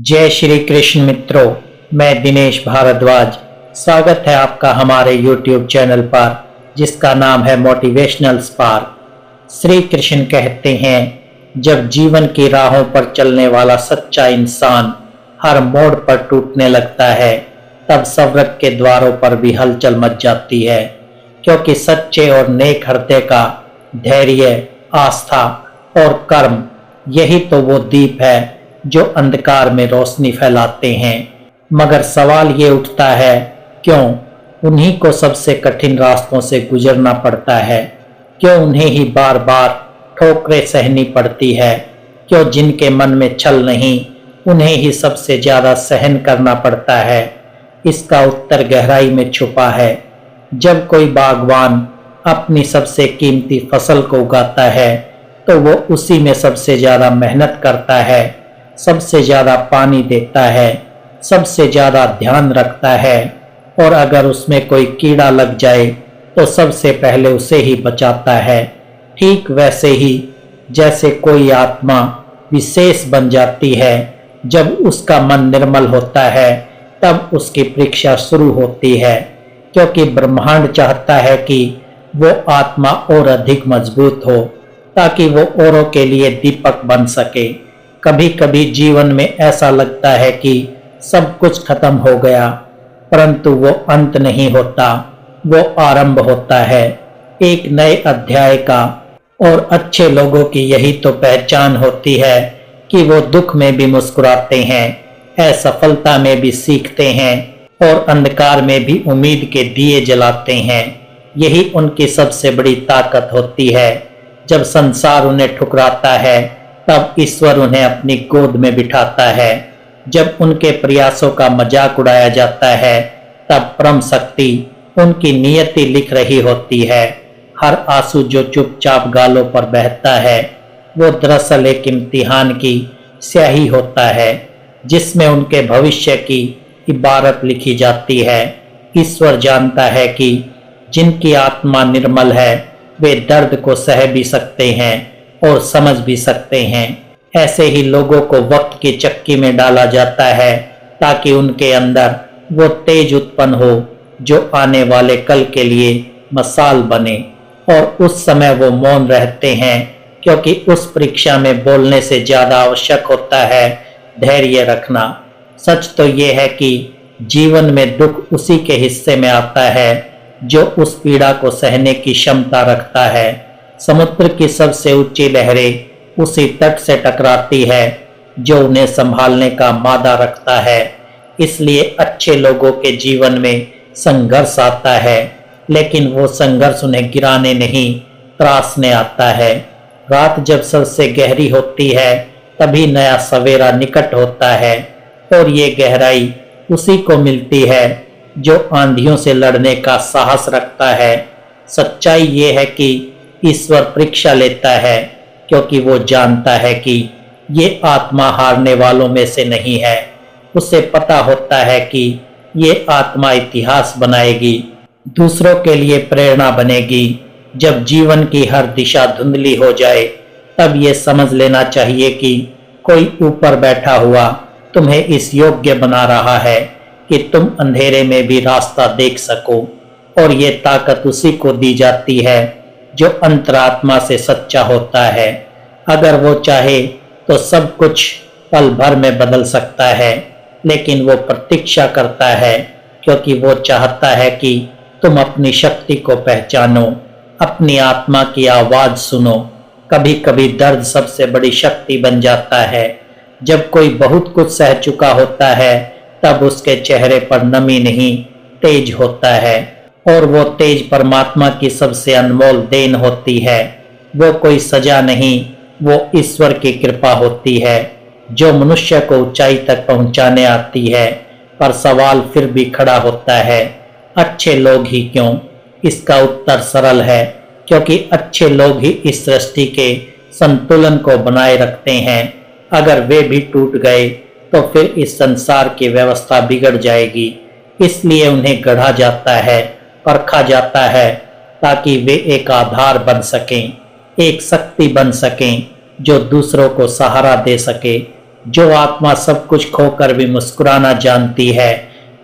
जय श्री कृष्ण मित्रों, मैं दिनेश भारद्वाज। स्वागत है आपका हमारे YouTube चैनल पर जिसका नाम है मोटिवेशनल स्पार्क। श्री कृष्ण कहते हैं, जब जीवन की राहों पर चलने वाला सच्चा इंसान हर मोड़ पर टूटने लगता है, तब स्वर्ग के द्वारों पर भी हलचल मच जाती है। क्योंकि सच्चे और नेक हृदय का धैर्य, आस्था और कर्म, यही तो वो दीप है जो अंधकार में रोशनी फैलाते हैं। मगर सवाल ये उठता है, क्यों उन्हीं को सबसे कठिन रास्तों से गुजरना पड़ता है? क्यों उन्हें ही बार बार ठोकरें सहनी पड़ती है? क्यों जिनके मन में छल नहीं, उन्हें ही सबसे ज्यादा सहन करना पड़ता है? इसका उत्तर गहराई में छुपा है। जब कोई बागवान अपनी सबसे कीमती फसल को उगाता है, तो वो उसी में सबसे ज्यादा मेहनत करता है, सबसे ज्यादा पानी देता है, सबसे ज्यादा ध्यान रखता है, और अगर उसमें कोई कीड़ा लग जाए तो सबसे पहले उसे ही बचाता है। ठीक वैसे ही जैसे कोई आत्मा विशेष बन जाती है, जब उसका मन निर्मल होता है, तब उसकी परीक्षा शुरू होती है। क्योंकि ब्रह्मांड चाहता है कि वो आत्मा और अधिक मजबूत हो, ताकि वो औरों के लिए दीपक बन सके। कभी कभी जीवन में ऐसा लगता है कि सब कुछ खत्म हो गया, परंतु वो अंत नहीं होता, वो आरंभ होता है एक नए अध्याय का। और अच्छे लोगों की यही तो पहचान होती है कि वो दुख में भी मुस्कुराते हैं, असफलता में भी सीखते हैं, और अंधकार में भी उम्मीद के दिए जलाते हैं। यही उनकी सबसे बड़ी ताकत होती है। जब संसार उन्हें ठुकराता है, तब ईश्वर उन्हें अपनी गोद में बिठाता है। जब उनके प्रयासों का मजाक उड़ाया जाता है, तब परम शक्ति उनकी नियति लिख रही होती है। हर आंसू जो चुपचाप गालों पर बहता है, वो दरअसल एक इम्तिहान की स्याही होता है, जिसमें उनके भविष्य की इबारत लिखी जाती है। ईश्वर जानता है कि जिनकी आत्मा निर्मल है, वे दर्द को सह भी सकते हैं और समझ भी सकते हैं। ऐसे ही लोगों को वक्त की चक्की में डाला जाता है, ताकि उनके अंदर वो तेज उत्पन्न हो जो आने वाले कल के लिए मसाल बने। और उस समय वो मौन रहते हैं, क्योंकि उस परीक्षा में बोलने से ज्यादा आवश्यक होता है धैर्य रखना। सच तो ये है कि जीवन में दुख उसी के हिस्से में आता है जो उस पीड़ा को सहने की क्षमता रखता है। समुद्र की सबसे ऊंची लहरें उसी तट से टकराती है जो उन्हें संभालने का मादा रखता है। इसलिए अच्छे लोगों के जीवन में संघर्ष आता है, लेकिन वो संघर्ष उन्हें गिराने नहीं, त्रासने आता है। रात जब सबसे गहरी होती है, तभी नया सवेरा निकट होता है, और ये गहराई उसी को मिलती है जो आंधियों से लड़ने का साहस रखता है। सच्चाई ये है कि ईश्वर परीक्षा लेता है, क्योंकि वो जानता है कि ये आत्मा हारने वालों में से नहीं है। उसे पता होता है कि ये आत्मा इतिहास बनाएगी, दूसरों के लिए प्रेरणा बनेगी। जब जीवन की हर दिशा धुंधली हो जाए, तब ये समझ लेना चाहिए कि कोई ऊपर बैठा हुआ तुम्हें इस योग्य बना रहा है कि तुम अंधेरे में भी रास्ता देख सको। और ये ताकत उसी को दी जाती है जो अंतरात्मा से सच्चा होता है। अगर वो चाहे तो सब कुछ पल भर में बदल सकता है, लेकिन वो प्रतीक्षा करता है, क्योंकि वो चाहता है कि तुम अपनी शक्ति को पहचानो, अपनी आत्मा की आवाज सुनो। कभी कभी दर्द सबसे बड़ी शक्ति बन जाता है। जब कोई बहुत कुछ सह चुका होता है, तब उसके चेहरे पर नमी नहीं, तेज होता है, और वो तेज परमात्मा की सबसे अनमोल देन होती है। वो कोई सजा नहीं, वो ईश्वर की कृपा होती है जो मनुष्य को ऊंचाई तक पहुंचाने आती है। पर सवाल फिर भी खड़ा होता है, अच्छे लोग ही क्यों? इसका उत्तर सरल है, क्योंकि अच्छे लोग ही इस सृष्टि के संतुलन को बनाए रखते हैं। अगर वे भी टूट गए तो फिर इस संसार की व्यवस्था बिगड़ जाएगी। इसलिए उन्हें गढ़ा जाता है, परखा जाता है, ताकि वे एक आधार बन सकें, एक शक्ति बन सकें जो दूसरों को सहारा दे सके। जो आत्मा सब कुछ खोकर भी मुस्कुराना जानती है,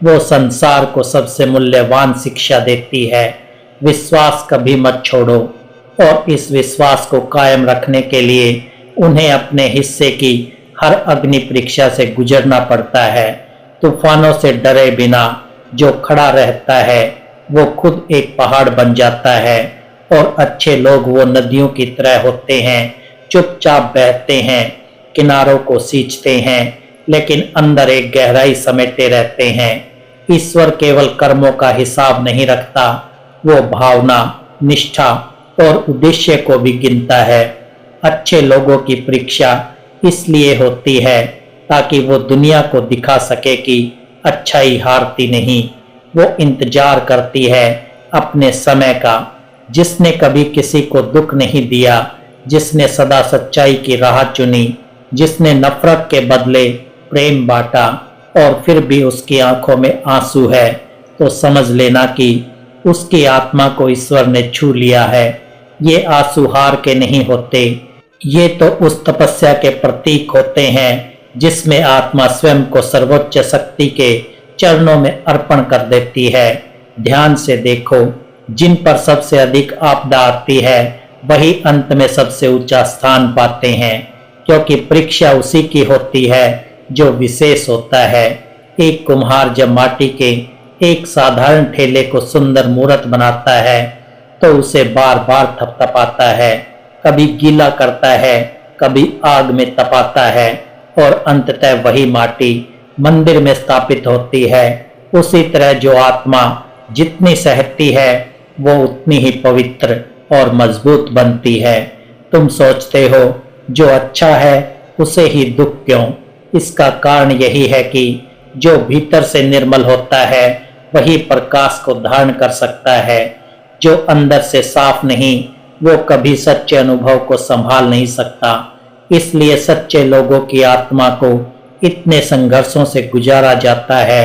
वो संसार को सबसे मूल्यवान शिक्षा देती है। विश्वास कभी मत छोड़ो, और इस विश्वास को कायम रखने के लिए उन्हें अपने हिस्से की हर अग्नि परीक्षा से गुजरना पड़ता है। तूफानों से डरे बिना जो खड़ा रहता है वो खुद एक पहाड़ बन जाता है, और अच्छे लोग वो नदियों की तरह होते हैं, चुपचाप बहते हैं, किनारों को सींचते हैं, लेकिन अंदर एक गहराई समेटे रहते हैं। ईश्वर केवल कर्मों का हिसाब नहीं रखता, वो भावना, निष्ठा और उद्देश्य को भी गिनता है। अच्छे लोगों की परीक्षा इसलिए होती है ताकि वो दुनिया को दिखा सके कि अच्छाई हारती नहीं, वो इंतजार करती है अपने समय का। जिसने कभी किसी को दुख नहीं दिया, जिसने सदा सच्चाई की राह चुनी, जिसने नफरत के बदले प्रेम बांटा और फिर भी उसकी आंखों में आंसू है, तो समझ लेना कि उसकी आत्मा को ईश्वर ने छू लिया है। ये आंसू हार के नहीं होते, ये तो उस तपस्या के प्रतीक होते हैं जिसमें आत्मा स्वयं को सर्वोच्च शक्ति के चरणों में अर्पण कर देती है। ध्यान से देखो, जिन पर सबसे अधिक आपदा आती है वही अंत में सबसे ऊंचा स्थान पाते हैं, क्योंकि परीक्षा उसी की होती है जो विशेष होता है। एक कुम्हार जब माटी के एक साधारण ठेले को सुंदर मूर्त बनाता है तो उसे बार बार थपथपाता है, कभी गीला करता है, कभी आग में तपाता है, और अंततः वही माटी मंदिर में स्थापित होती है। उसी तरह जो आत्मा जितनी सहती है वो उतनी ही पवित्र और मजबूत बनती है। तुम सोचते हो जो अच्छा है उसे ही दुख क्यों? इसका कारण यही है कि जो भीतर से निर्मल होता है वही प्रकाश को धारण कर सकता है। जो अंदर से साफ नहीं वो कभी सच्चे अनुभव को संभाल नहीं सकता। इसलिए सच्चे लोगों की आत्मा को इतने संघर्षों से गुजारा जाता है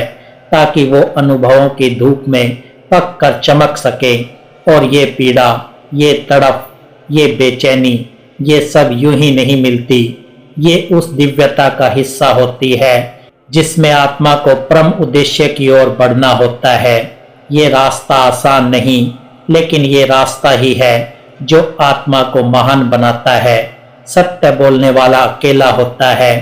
ताकि वो अनुभवों की धूप में पक कर चमक सके। और ये पीड़ा, ये तड़प, ये बेचैनी, ये सब यूं ही नहीं मिलती। ये उस दिव्यता का हिस्सा होती है जिसमें आत्मा को परम उद्देश्य की ओर बढ़ना होता है। ये रास्ता आसान नहीं, लेकिन ये रास्ता ही है जो आत्मा को महान बनाता है। सत्य बोलने वाला अकेला होता है,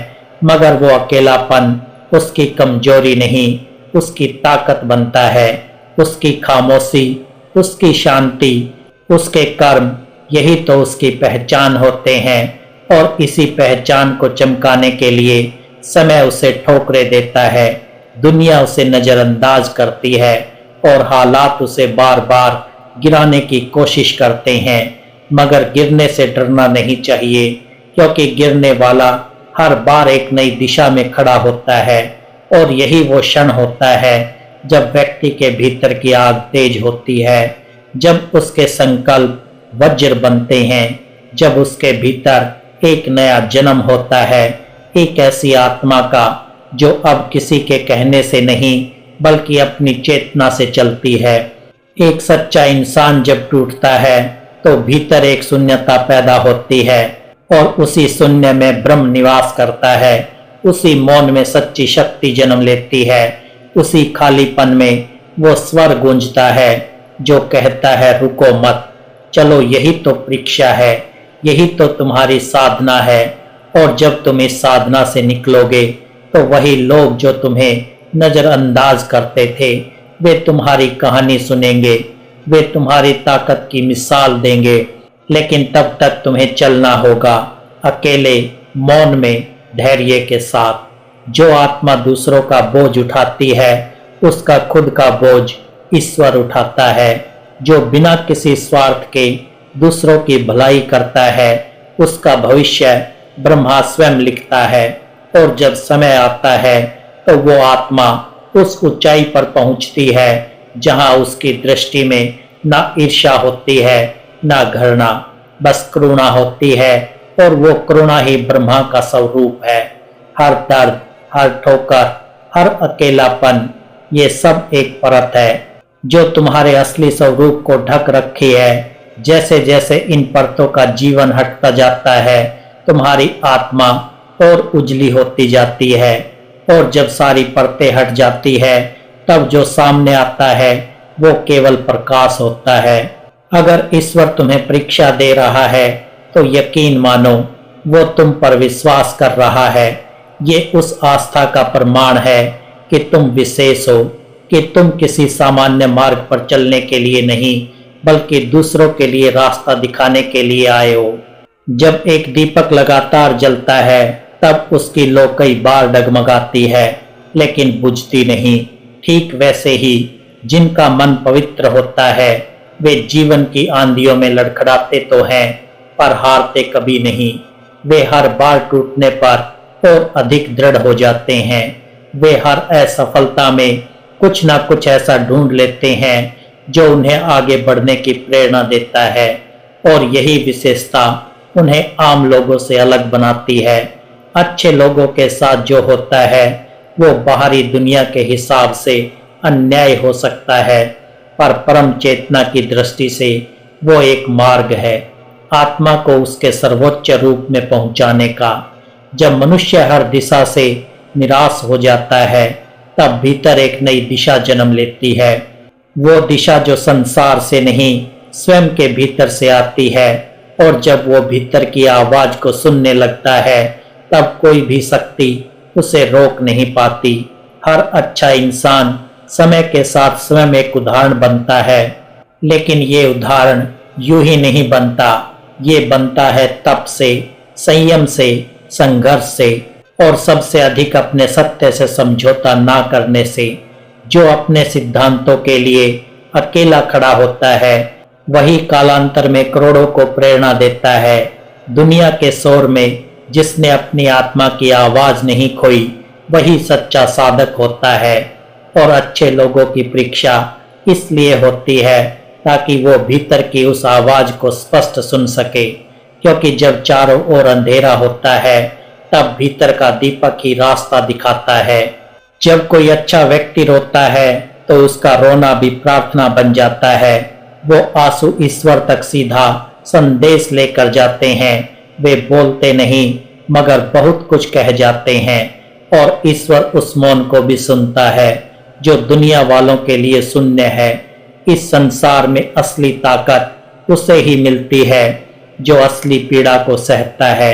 मगर वो अकेलापन उसकी कमजोरी नहीं, उसकी ताकत बनता है। उसकी खामोशी, उसकी शांति, उसके कर्म, यही तो उसकी पहचान होते हैं। और इसी पहचान को चमकाने के लिए समय उसे ठोकरे देता है, दुनिया उसे नजरअंदाज करती है और हालात उसे बार बार गिराने की कोशिश करते हैं। मगर गिरने से डरना नहीं चाहिए, क्योंकि गिरने वाला हर बार एक नई दिशा में खड़ा होता है। और यही वो क्षण होता है जब व्यक्ति के भीतर की आग तेज होती है, जब उसके संकल्प वज्र बनते हैं, जब उसके भीतर एक नया जन्म होता है, एक ऐसी आत्मा का जो अब किसी के कहने से नहीं बल्कि अपनी चेतना से चलती है। एक सच्चा इंसान जब टूटता है तो भीतर एक शून्यता पैदा होती है, और उसी शून्य में ब्रह्म निवास करता है। उसी मौन में सच्ची शक्ति जन्म लेती है। उसी खालीपन में वो स्वर गूंजता है जो कहता है रुको मत, चलो, यही तो परीक्षा है, यही तो तुम्हारी साधना है। और जब तुम इस साधना से निकलोगे तो वही लोग जो तुम्हें नजरअंदाज करते थे वे तुम्हारी कहानी सुनेंगे, वे तुम्हारी ताकत की मिसाल देंगे। लेकिन तब तक तुम्हें चलना होगा, अकेले, मौन में, धैर्य के साथ। जो आत्मा दूसरों का बोझ उठाती है उसका खुद का बोझ ईश्वर उठाता है। जो बिना किसी स्वार्थ के दूसरों की भलाई करता है उसका भविष्य ब्रह्मा स्वयं लिखता है। और जब समय आता है तो वो आत्मा उस ऊंचाई पर पहुंचती है जहां उसकी दृष्टि में ना ईर्ष्या होती है ना घृणा, बस करुणा होती है। और वो करुणा ही ब्रह्मा का स्वरूप है। हर दर्द, हर ठोकर, हर अकेलापन, ये सब एक परत है जो तुम्हारे असली स्वरूप को ढक रखी है। जैसे जैसे इन परतों का जीवन हटता जाता है तुम्हारी आत्मा और उजली होती जाती है, और जब सारी परतें हट जाती है तब जो सामने आता है वो केवल प्रकाश होता है। अगर ईश्वर तुम्हें परीक्षा दे रहा है तो यकीन मानो वो तुम पर विश्वास कर रहा है। ये उस आस्था का प्रमाण है कि तुम विशेष हो, कि तुम किसी सामान्य मार्ग पर चलने के लिए नहीं बल्कि दूसरों के लिए रास्ता दिखाने के लिए आए हो। जब एक दीपक लगातार जलता है तब उसकी लौ कई बार डगमगाती है लेकिन बुझती नहीं। ठीक वैसे ही जिनका मन पवित्र होता है वे जीवन की आंधियों में लड़खड़ाते तो हैं पर हारते कभी नहीं। वे हर बार टूटने पर और अधिक दृढ़ हो जाते हैं। वे हर असफलता में कुछ ना कुछ ऐसा ढूंढ लेते हैं जो उन्हें आगे बढ़ने की प्रेरणा देता है, और यही विशेषता उन्हें आम लोगों से अलग बनाती है। अच्छे लोगों के साथ जो होता है वो बाहरी दुनिया के हिसाब से अन्याय हो सकता है, पर परम चेतना की दृष्टि से वो एक मार्ग है आत्मा को उसके सर्वोच्च रूप में पहुंचाने का। जब मनुष्य हर दिशा से निराश हो जाता है तब भीतर एक नई दिशा जन्म लेती है। वो दिशा जो संसार से नहीं स्वयं के भीतर से आती है, और जब वो भीतर की आवाज को सुनने लगता है तब कोई भी शक्ति उसे रोक नहीं पाती। हर अच्छा इंसान समय के साथ स्वयं एक उदाहरण बनता है, लेकिन ये उदाहरण यूं ही नहीं बनता। ये बनता है तप से, संयम से, संघर्ष से, और सबसे अधिक अपने सत्य से समझौता ना करने से। जो अपने सिद्धांतों के लिए अकेला खड़ा होता है वही कालांतर में करोड़ों को प्रेरणा देता है। दुनिया के शोर में जिसने अपनी आत्मा की आवाज नहीं खोई वही सच्चा साधक होता है। और अच्छे लोगों की परीक्षा इसलिए होती है ताकि वो भीतर की उस आवाज को स्पष्ट सुन सके, क्योंकि जब चारों ओर अंधेरा होता है तब भीतर का दीपक ही रास्ता दिखाता है। जब कोई अच्छा व्यक्ति रोता है तो उसका रोना भी प्रार्थना बन जाता है। वो आंसू ईश्वर तक सीधा संदेश लेकर जाते हैं। वे बोलते नहीं मगर बहुत कुछ कह जाते हैं, और ईश्वर उस मौन को भी सुनता है जो दुनिया वालों के लिए शून्य है। इस संसार में असली ताकत उसे ही मिलती है जो असली पीड़ा को सहता है।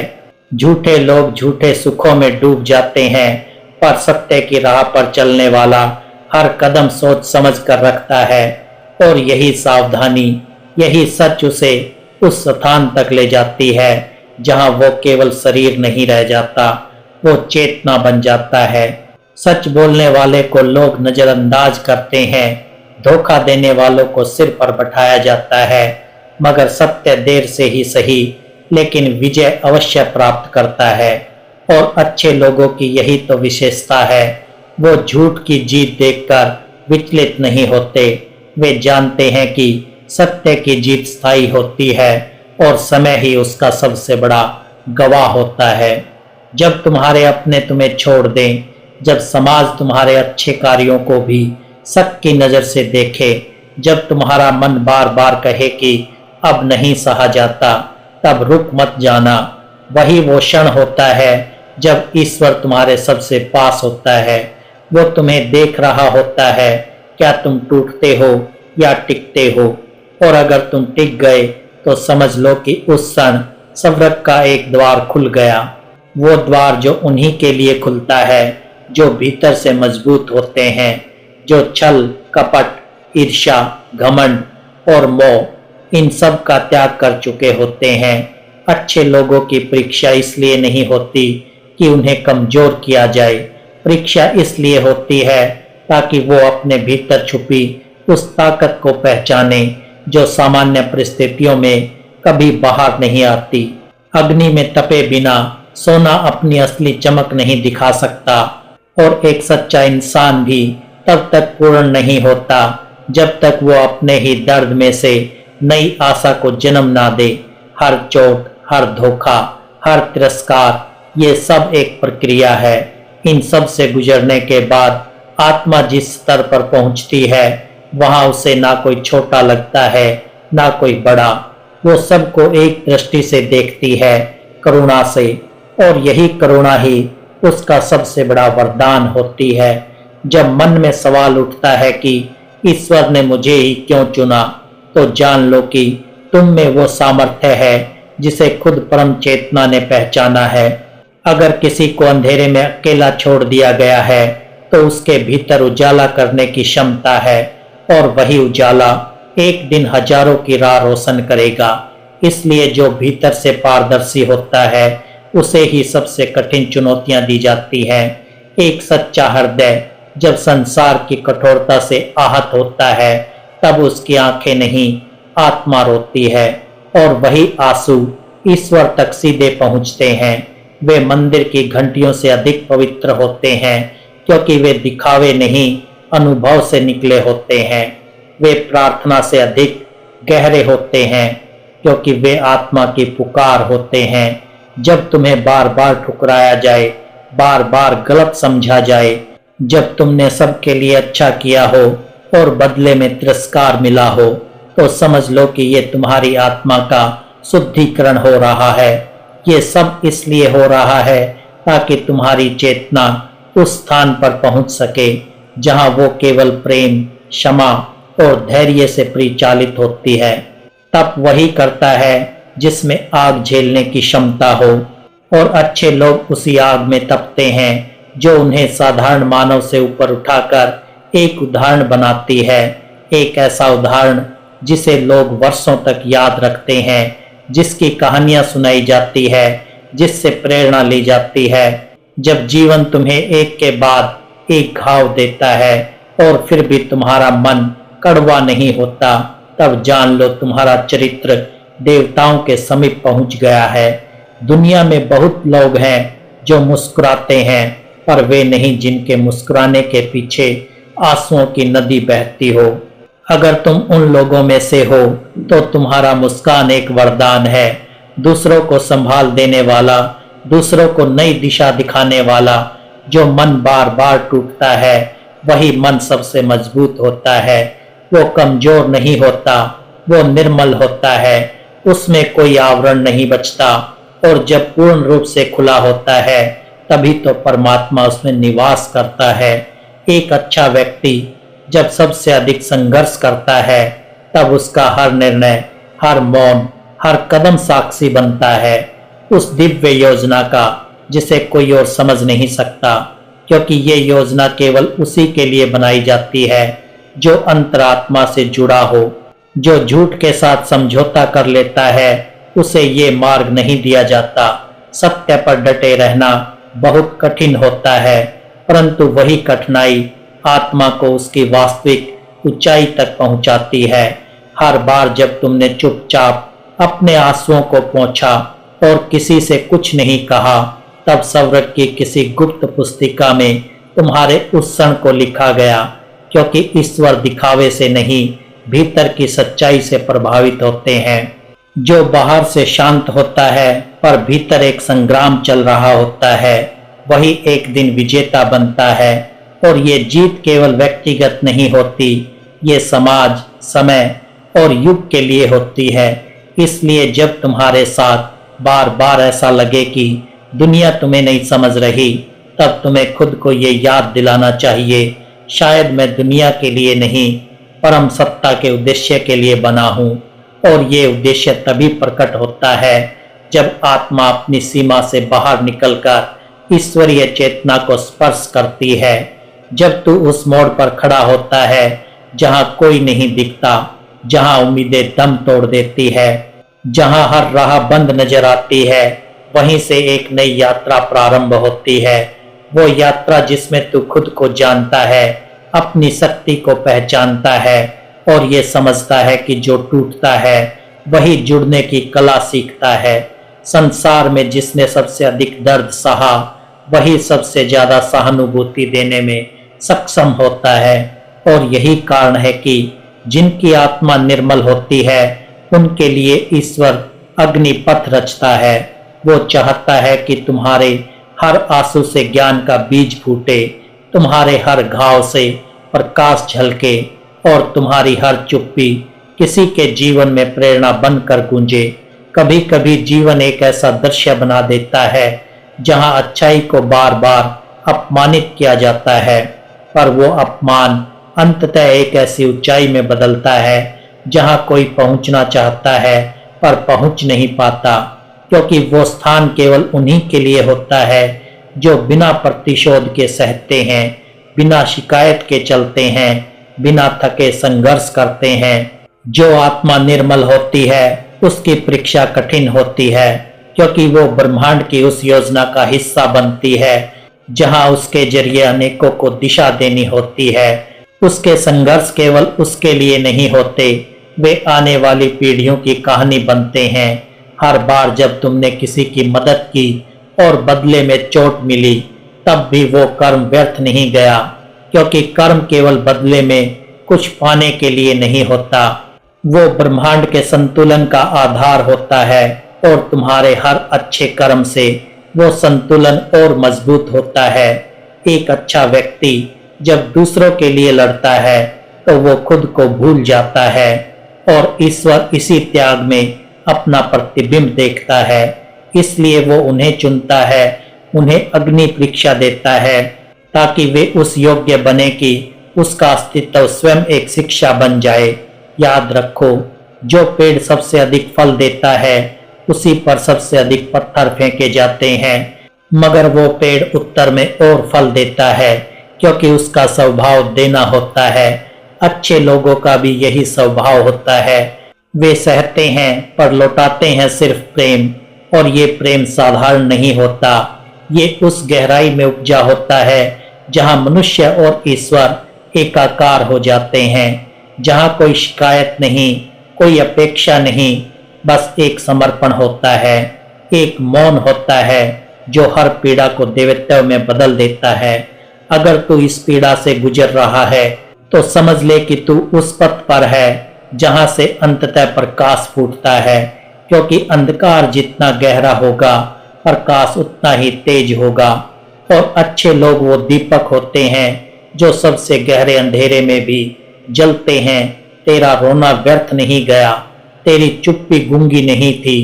झूठे लोग झूठे सुखों में डूब जाते हैं, पर सत्य की राह पर चलने वाला हर कदम सोच समझ कर रखता है, और यही सावधानी, यही सच उसे उस स्थान तक ले जाती है जहां वो केवल शरीर नहीं रह जाता, वो चेतना बन जाता है। सच बोलने वाले को लोग नजरअंदाज करते हैं, धोखा देने वालों को सिर पर बैठाया जाता है, मगर सत्य देर से ही सही लेकिन विजय अवश्य प्राप्त करता है। और अच्छे लोगों की यही तो विशेषता है, वो झूठ की जीत देखकर विचलित नहीं होते। वे जानते हैं कि सत्य की जीत स्थायी होती है और समय ही उसका सबसे बड़ा गवाह होता है। जब तुम्हारे अपने तुम्हें छोड़ दें, जब समाज तुम्हारे अच्छे कार्यों को भी शक की नजर से देखे, जब तुम्हारा मन बार बार कहे कि अब नहीं सहा जाता, तब रुक मत जाना। वही वो क्षण होता है जब ईश्वर तुम्हारे सबसे पास होता है। वो तुम्हें देख रहा होता है, क्या तुम टूटते हो या टिकते हो, और अगर तुम टिक गए तो समझ लो कि उस क्षण स्वर्ग का एक द्वार खुल गया। वो द्वार जो उन्हीं के लिए खुलता है जो भीतर से मजबूत होते हैं, जो छल, कपट, ईर्ष्या, घमंड और मोह इन सब का त्याग कर चुके होते हैं। अच्छे लोगों की परीक्षा इसलिए नहीं होती कि उन्हें कमजोर किया जाए, परीक्षा इसलिए होती है ताकि वो अपने भीतर छुपी उस ताकत को पहचाने जो सामान्य परिस्थितियों में कभी बाहर नहीं आती। अग्नि में तपे बिना सोना अपनी असली चमक नहीं दिखा सकता, और एक सच्चा इंसान भी तब तक पूर्ण नहीं होता जब तक वो अपने ही दर्द में से नई आशा को जन्म ना दे। हर चोट, हर धोखा, हर तिरस्कार, ये सब एक प्रक्रिया है। इन सब से गुजरने के बाद आत्मा जिस स्तर पर पहुंचती है वहां उसे ना कोई छोटा लगता है ना कोई बड़ा। वो सबको एक दृष्टि से देखती है, करुणा से, और यही करुणा ही उसका सबसे बड़ा वरदान होती है। जब मन में सवाल उठता है कि ईश्वर ने मुझे ही क्यों चुना, तो जान लो कि तुम में वो सामर्थ्य है जिसे खुद परम चेतना ने पहचाना है। अगर किसी को अंधेरे में अकेला छोड़ दिया गया है तो उसके भीतर उजाला करने की क्षमता है, और वही उजाला एक दिन हजारों की राह रोशन करेगा। इसलिए जो भीतर से पारदर्शी होता है उसे ही सबसे कठिन चुनौतियां दी जाती हैं। एक सच्चा हृदय जब संसार की कठोरता से आहत होता है तब उसकी आंखें नहीं आत्मा रोती है, और वही आंसू ईश्वर तक सीधे पहुंचते हैं। वे मंदिर की घंटियों से अधिक पवित्र होते हैं क्योंकि वे दिखावे नहीं अनुभव से निकले होते हैं। वे प्रार्थना से अधिक गहरे होते हैं क्योंकि वे आत्मा की पुकार होते हैं। जब तुम्हें बार बार ठुकराया जाए, बार बार गलत समझा जाए, जब तुमने सबके लिए अच्छा किया हो और बदले में तिरस्कार मिला हो, तो समझ लो कि ये तुम्हारी आत्मा का शुद्धिकरण हो रहा है। ये सब इसलिए हो रहा है ताकि तुम्हारी चेतना उस स्थान पर पहुंच सके जहां वो केवल प्रेम, क्षमा और धैर्य से परिचालित होती है। तप वही करता है जिसमें आग झेलने की क्षमता हो, और अच्छे लोग उसी आग में तपते हैं जो उन्हें साधारण मानव से ऊपर उठाकर एक उदाहरण बनाती है। एक ऐसा उदाहरण जिसे लोग वर्षों तक याद रखते हैं, जिसकी कहानियां सुनाई जाती है, जिससे प्रेरणा ली जाती है। जब जीवन तुम्हें एक के बाद एक घाव देता है और फिर भी तुम्हारा मन कड़वा नहीं होता, तब जान लो तुम्हारा चरित्र देवताओं के समीप पहुंच गया है। दुनिया में बहुत लोग हैं जो मुस्कुराते हैं, पर वे नहीं जिनके मुस्कुराने के पीछे आंसुओं की नदी बहती हो। अगर तुम उन लोगों में से हो तो तुम्हारा मुस्कान एक वरदान है। दूसरों को संभाल देने वाला, दूसरों को नई दिशा दिखाने वाला। जो मन बार बार टूटता है वही मन सबसे मजबूत होता है। वो कमजोर नहीं होता, वो निर्मल होता है, उसमें कोई आवरण नहीं बचता, और जब पूर्ण रूप से खुला होता है तभी तो परमात्मा उसमें निवास करता है। एक अच्छा व्यक्ति जब सबसे अधिक संघर्ष करता है तब उसका हर निर्णय, हर मौन, हर कदम साक्षी बनता है उस दिव्य योजना का जिसे कोई और समझ नहीं सकता, क्योंकि ये योजना केवल उसी के लिए बनाई जाती है जो अंतरात्मा से जुड़ा हो। जो झूठ के साथ समझौता कर लेता है उसे ये मार्ग नहीं दिया जाता। सत्य पर डटे रहना बहुत कठिन होता है, परंतु वही कठिनाई आत्मा को उसकी वास्तविक ऊंचाई तक पहुंचाती है। हर बार जब तुमने चुपचाप अपने आंसुओं को पोंछा और किसी से कुछ नहीं कहा, तब स्वर्ग की किसी गुप्त पुस्तिका में तुम्हारे उस क्षण को लिखा गया, क्योंकि ईश्वर दिखावे से नहीं भीतर की सच्चाई से प्रभावित होते हैं। जो बाहर से शांत होता है पर भीतर एक संग्राम चल रहा होता है, वही एक दिन विजेता बनता है। और ये जीत केवल व्यक्तिगत नहीं होती, ये समाज, समय और युग के लिए होती है। इसलिए जब तुम्हारे साथ बार बार ऐसा लगे कि दुनिया तुम्हें नहीं समझ रही, तब तुम्हें खुद को ये याद दिलाना चाहिए, शायद मैं दुनिया के लिए नहीं, परम सत्ता के उद्देश्य के लिए बना हूँ। और ये उद्देश्य तभी प्रकट होता है जब आत्मा अपनी सीमा से बाहर निकलकर ईश्वरीय चेतना को स्पर्श करती है। जब तू उस मोड़ पर खड़ा होता है जहां कोई नहीं दिखता, जहां उम्मीदें दम तोड़ देती है, जहां हर राह बंद नजर आती है, वहीं से एक नई यात्रा प्रारंभ होती है। वो यात्रा जिसमें तू खुद को जानता है, अपनी शक्ति को पहचानता है और ये समझता है कि जो टूटता है वही जुड़ने की कला सीखता है। संसार में जिसने सबसे अधिक दर्द सहा वही सबसे ज्यादा सहानुभूति देने में सक्षम होता है। और यही कारण है कि जिनकी आत्मा निर्मल होती है उनके लिए ईश्वर अग्निपथ रचता है। वो चाहता है कि तुम्हारे हर आंसू से ज्ञान का बीज फूटे, तुम्हारे हर घाव से प्रकाश झलके और तुम्हारी हर चुप्पी किसी के जीवन में प्रेरणा बनकर गूंजे। कभी कभी जीवन एक ऐसा दृश्य बना देता है जहां अच्छाई को बार बार अपमानित किया जाता है, पर वो अपमान अंततः एक ऐसी ऊंचाई में बदलता है जहां कोई पहुंचना चाहता है पर पहुंच नहीं पाता, क्योंकि वो स्थान केवल उन्हीं के लिए होता है जो बिना प्रतिशोध के सहते हैं, बिना शिकायत के चलते हैं, बिना थके संघर्ष करते हैं। जो आत्मा निर्मल होती है उसकी परीक्षा कठिन होती है, क्योंकि वो ब्रह्मांड की उस योजना का हिस्सा बनती है जहां उसके जरिए अनेकों को दिशा देनी होती है। उसके संघर्ष केवल उसके लिए नहीं होते, वे आने वाली पीढ़ियों की कहानी बनते हैं। हर बार जब तुमने किसी की मदद की और बदले में चोट मिली, तब भी वो कर्म व्यर्थ नहीं गया, क्योंकि कर्म केवल बदले में कुछ पाने के लिए नहीं होता, वो ब्रह्मांड के संतुलन का आधार होता है और तुम्हारे हर अच्छे कर्म से वो संतुलन और मजबूत होता है। एक अच्छा व्यक्ति जब दूसरों के लिए लड़ता है तो वो खुद को भूल जाता है और ईश्वर इसी त्याग में अपना प्रतिबिंब देखता है, इसलिए वो उन्हें चुनता है, उन्हें अग्नि परीक्षा देता है ताकि वे उस योग्य बने कि उसका अस्तित्व स्वयं एक शिक्षा बन जाए। याद रखो, जो पेड़ सबसे अधिक फल देता है उसी पर सबसे अधिक पत्थर फेंके जाते हैं, मगर वो पेड़ उत्तर में और फल देता है, क्योंकि उसका स्वभाव देना होता है। अच्छे लोगों का भी यही स्वभाव होता है, वे सहते हैं पर लौटाते हैं सिर्फ प्रेम, और ये प्रेम साधारण नहीं होता, ये उस गहराई में उपजा होता है जहां मनुष्य और ईश्वर एकाकार हो जाते हैं, जहां कोई शिकायत नहीं, कोई अपेक्षा नहीं, बस एक समर्पण होता है, एक मौन होता है जो हर पीड़ा को देवत्व में बदल देता है। अगर तू इस पीड़ा से गुजर रहा है तो समझ ले कि तू उस पथ पर है जहां से अंततः प्रकाश फूटता है, क्योंकि अंधकार जितना गहरा होगा प्रकाश उतना ही तेज होगा, और अच्छे लोग वो दीपक होते हैं जो सबसे गहरे अंधेरे में भी जलते हैं। तेरा रोना व्यर्थ नहीं गया, तेरी चुप्पी गूंगी नहीं थी,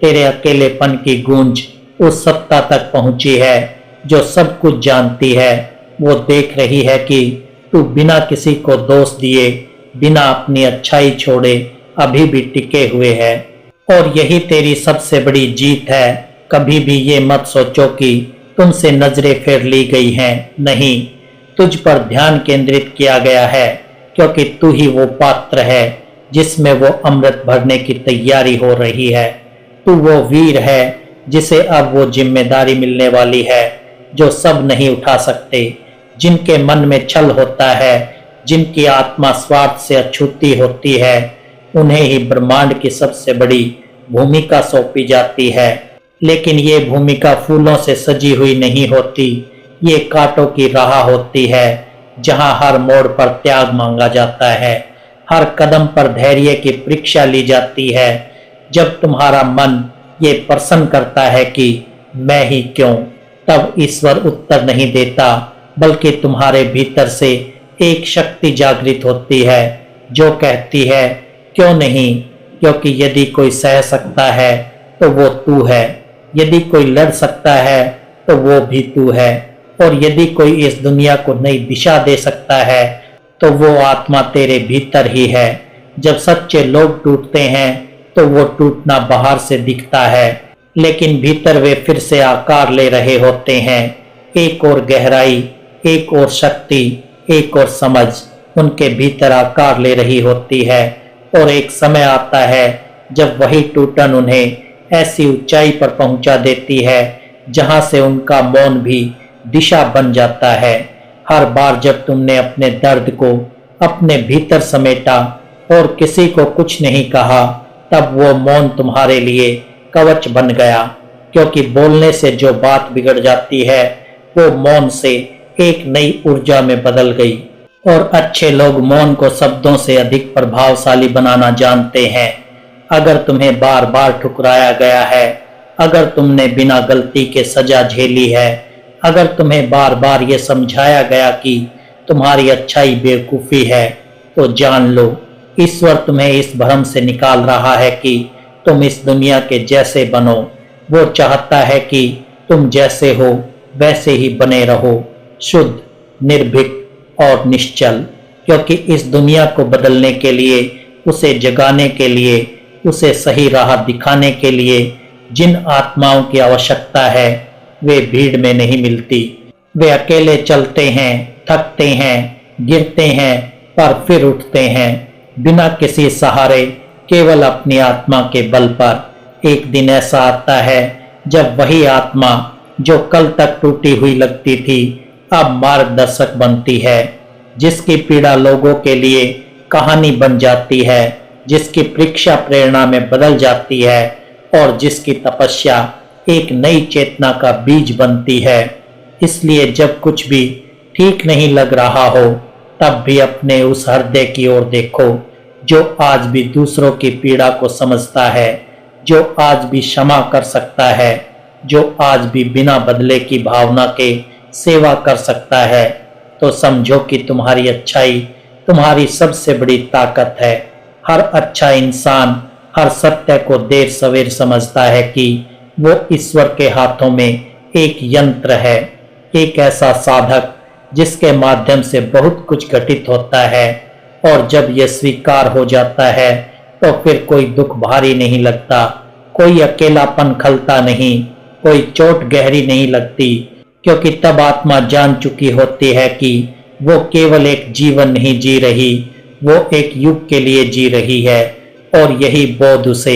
तेरे अकेलेपन की गूंज उस सत्ता तक पहुंची है जो सब कुछ जानती है। वो देख रही है कि तू बिना किसी को दोष दिए, बिना अपनी अच्छाई छोड़े अभी भी टिके हुए है, और यही तेरी सबसे बड़ी जीत है। कभी भी ये मत सोचो कि तुमसे नजरें फेर ली गई हैं, नहीं, तुझ पर ध्यान केंद्रित किया गया है, क्योंकि तू ही वो पात्र है जिसमें वो अमृत भरने की तैयारी हो रही है। तू वो वीर है जिसे अब वो जिम्मेदारी मिलने वाली है जो सब नहीं उठा सकते, जिनके मन में छल होता है, जिनकी आत्मा स्वार्थ से अछूती होती है, उन्हें ही ब्रह्मांड की सबसे बड़ी भूमिका सौंपी जाती है। लेकिन ये भूमिका फूलों से सजी हुई नहीं होती, ये कांटों की राह होती है जहां हर मोड़ पर त्याग मांगा जाता है, हर कदम पर धैर्य की परीक्षा ली जाती है। जब तुम्हारा मन ये प्रश्न करता है कि मैं ही क्यों, तब ईश्वर उत्तर नहीं देता, बल्कि तुम्हारे भीतर से एक शक्ति जागृत होती है जो कहती है क्यों नहीं, क्योंकि यदि कोई सह सकता है तो वो तू है, यदि कोई लड़ सकता है तो वो भी तू है, और यदि कोई इस दुनिया को नई दिशा दे सकता है तो वो आत्मा तेरे भीतर ही है। जब सच्चे लोग टूटते हैं तो वो टूटना बाहर से दिखता है, लेकिन भीतर वे फिर से आकार ले रहे होते हैं। एक और गहराई, एक और शक्ति, एक और समझ उनके भीतर आकार ले रही होती है, और एक समय आता है जब वही टूटन उन्हें ऐसी ऊंचाई पर पहुंचा देती है जहां से उनका मौन भी दिशा बन जाता है। हर बार जब तुमने अपने दर्द को अपने भीतर समेटा और किसी को कुछ नहीं कहा, तब वो मौन तुम्हारे लिए कवच बन गया, क्योंकि बोलने से जो बात बिगड़ जाती है वो मौन से एक नई ऊर्जा में बदल गई। और अच्छे लोग मौन को शब्दों से अधिक प्रभावशाली बनाना जानते हैं। अगर तुम्हें बार बार ठुकराया गया है, अगर तुमने बिना गलती के सजा झेली है, अगर तुम्हें बार बार ये समझाया गया कि तुम्हारी अच्छाई बेवकूफ़ी है, तो जान लो ईश्वर तुम्हें इस भ्रम से निकाल रहा है कि तुम इस दुनिया के जैसे बनो। वो चाहता है कि तुम जैसे हो वैसे ही बने रहो, शुद्ध, निर्भीक और निश्चल। क्योंकि इस दुनिया को बदलने के लिए, उसे जगाने के लिए, उसे सही राह दिखाने के लिए जिन आत्माओं की आवश्यकता है वे भीड़ में नहीं मिलती। वे अकेले चलते हैं, थकते हैं, गिरते हैं, पर फिर उठते हैं, बिना किसी सहारे, केवल अपनी आत्मा के बल पर। एक दिन ऐसा आता है जब वही आत्मा जो कल तक टूटी हुई लगती थी अब मार्गदर्शक बनती है, जिसकी पीड़ा लोगों के लिए कहानी बन जाती है, जिसकी परीक्षा प्रेरणा में बदल जाती है और जिसकी तपस्या एक नई चेतना का बीज बनती है। इसलिए जब कुछ भी ठीक नहीं लग रहा हो तब भी अपने उस हृदय की ओर देखो जो आज भी दूसरों की पीड़ा को समझता है, जो आज भी क्षमा कर सकता है, जो आज भी बिना बदले की भावना के सेवा कर सकता है। तो समझो कि तुम्हारी अच्छाई तुम्हारी सबसे बड़ी ताकत है। हर अच्छा इंसान हर सत्य को देर सवेर समझता है कि वो ईश्वर के हाथों में एक यंत्र है, एक ऐसा साधक जिसके माध्यम से बहुत कुछ घटित होता है। और जब यह स्वीकार हो जाता है तो फिर कोई दुख भारी नहीं लगता, कोई अकेलापन खलता नहीं, कोई चोट गहरी नहीं लगती, क्योंकि तब आत्मा जान चुकी होती है कि वो केवल एक जीवन नहीं जी रही, वो एक युग के लिए जी रही है। और यही बोध उसे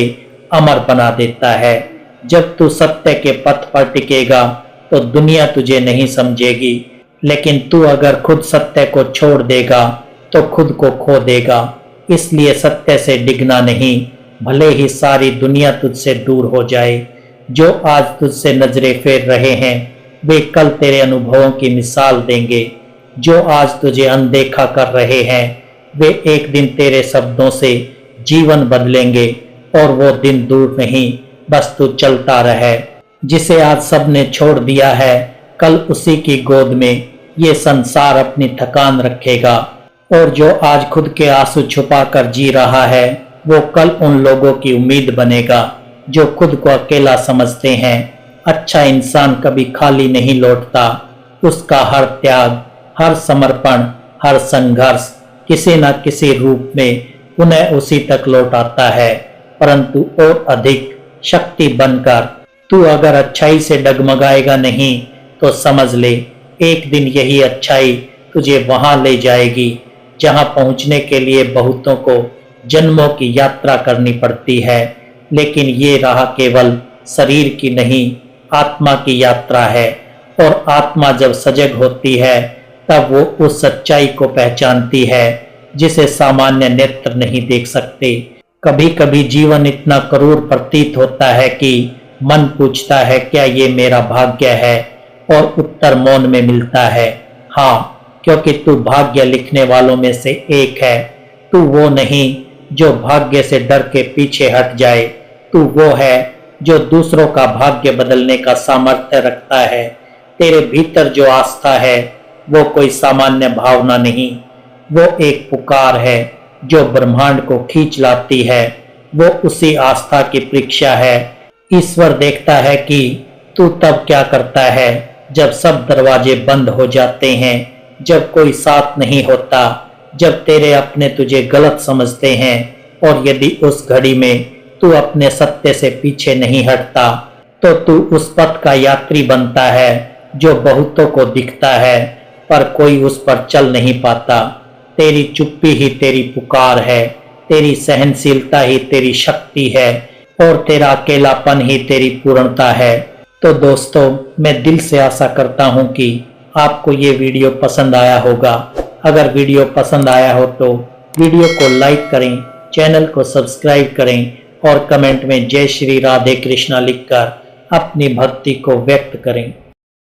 अमर बना देता है। जब तू सत्य के पथ पर टिकेगा तो दुनिया तुझे नहीं समझेगी, लेकिन तू अगर खुद सत्य को छोड़ देगा तो खुद को खो देगा। इसलिए सत्य से डिगना नहीं, भले ही सारी दुनिया तुझसे दूर हो जाए। जो आज तुझसे नजरें फेर रहे हैं वे कल तेरे अनुभवों की मिसाल देंगे। जो आज तुझे अनदेखा कर रहे हैं वे एक दिन तेरे शब्दों से जीवन बदलेंगे। और वो दिन दूर नहीं, बस तू चलता रहे। जिसे आज सबने छोड़ दिया है कल उसी की गोद में ये संसार अपनी थकान रखेगा। और जो आज खुद के आंसू छुपा कर जी रहा है वो कल उन लोगों की उम्मीद बनेगा जो खुद को अकेला समझते हैं। अच्छा इंसान कभी खाली नहीं लौटता, उसका हर त्याग, हर समर्पण, हर संघर्ष किसी न किसी रूप में उन्हें उसी तक लौटाता है, परंतु और अधिक शक्ति बनकर। तू अगर अच्छाई से डगमगाएगा नहीं तो समझ ले एक दिन यही अच्छाई तुझे वहां ले जाएगी जहां पहुंचने के लिए बहुतों को जन्मों की यात्रा करनी पड़ती है। लेकिन ये राह केवल शरीर की नहीं, आत्मा की यात्रा है। और आत्मा जब सजग होती है तब वो उस सच्चाई को पहचानती है जिसे सामान्य नेत्र नहीं देख सकते। कभी कभी जीवन इतना क्रूर प्रतीत होता है कि मन पूछता है क्या ये मेरा भाग्य है, और उत्तर मौन में मिलता है, हाँ, क्योंकि तू भाग्य लिखने वालों में से एक है। तू वो नहीं जो भाग्य से डर के पीछे हट जाए, तू वो है जो दूसरों का भाग्य बदलने का सामर्थ्य रखता है। तेरे भीतर जो आस्था है वो कोई सामान्य भावना नहीं, वो एक पुकार है जो ब्रह्मांड को खींच लाती है। वो उसी आस्था की परीक्षा है। ईश्वर देखता है कि तू तब क्या करता है जब सब दरवाजे बंद हो जाते हैं, जब कोई साथ नहीं होता, जब तेरे अपने तुझे गलत समझते हैं। और यदि उस घड़ी में तू अपने सत्य से पीछे नहीं हटता तो तू उस पथ का यात्री बनता है जो बहुतों को दिखता है पर कोई उस पर चल नहीं पाता। तेरी चुप्पी ही तेरी पुकार है, तेरी सहनशीलता ही तेरी शक्ति है, और तेरा अकेलापन ही तेरी पूर्णता है। तो दोस्तों, मैं दिल से आशा करता हूं कि आपको ये वीडियो पसंद आया होगा। अगर वीडियो पसंद आया हो तो वीडियो को लाइक करें, चैनल को सब्सक्राइब करें और कमेंट में जय श्री राधे कृष्णा लिखकर अपनी भक्ति को व्यक्त करें।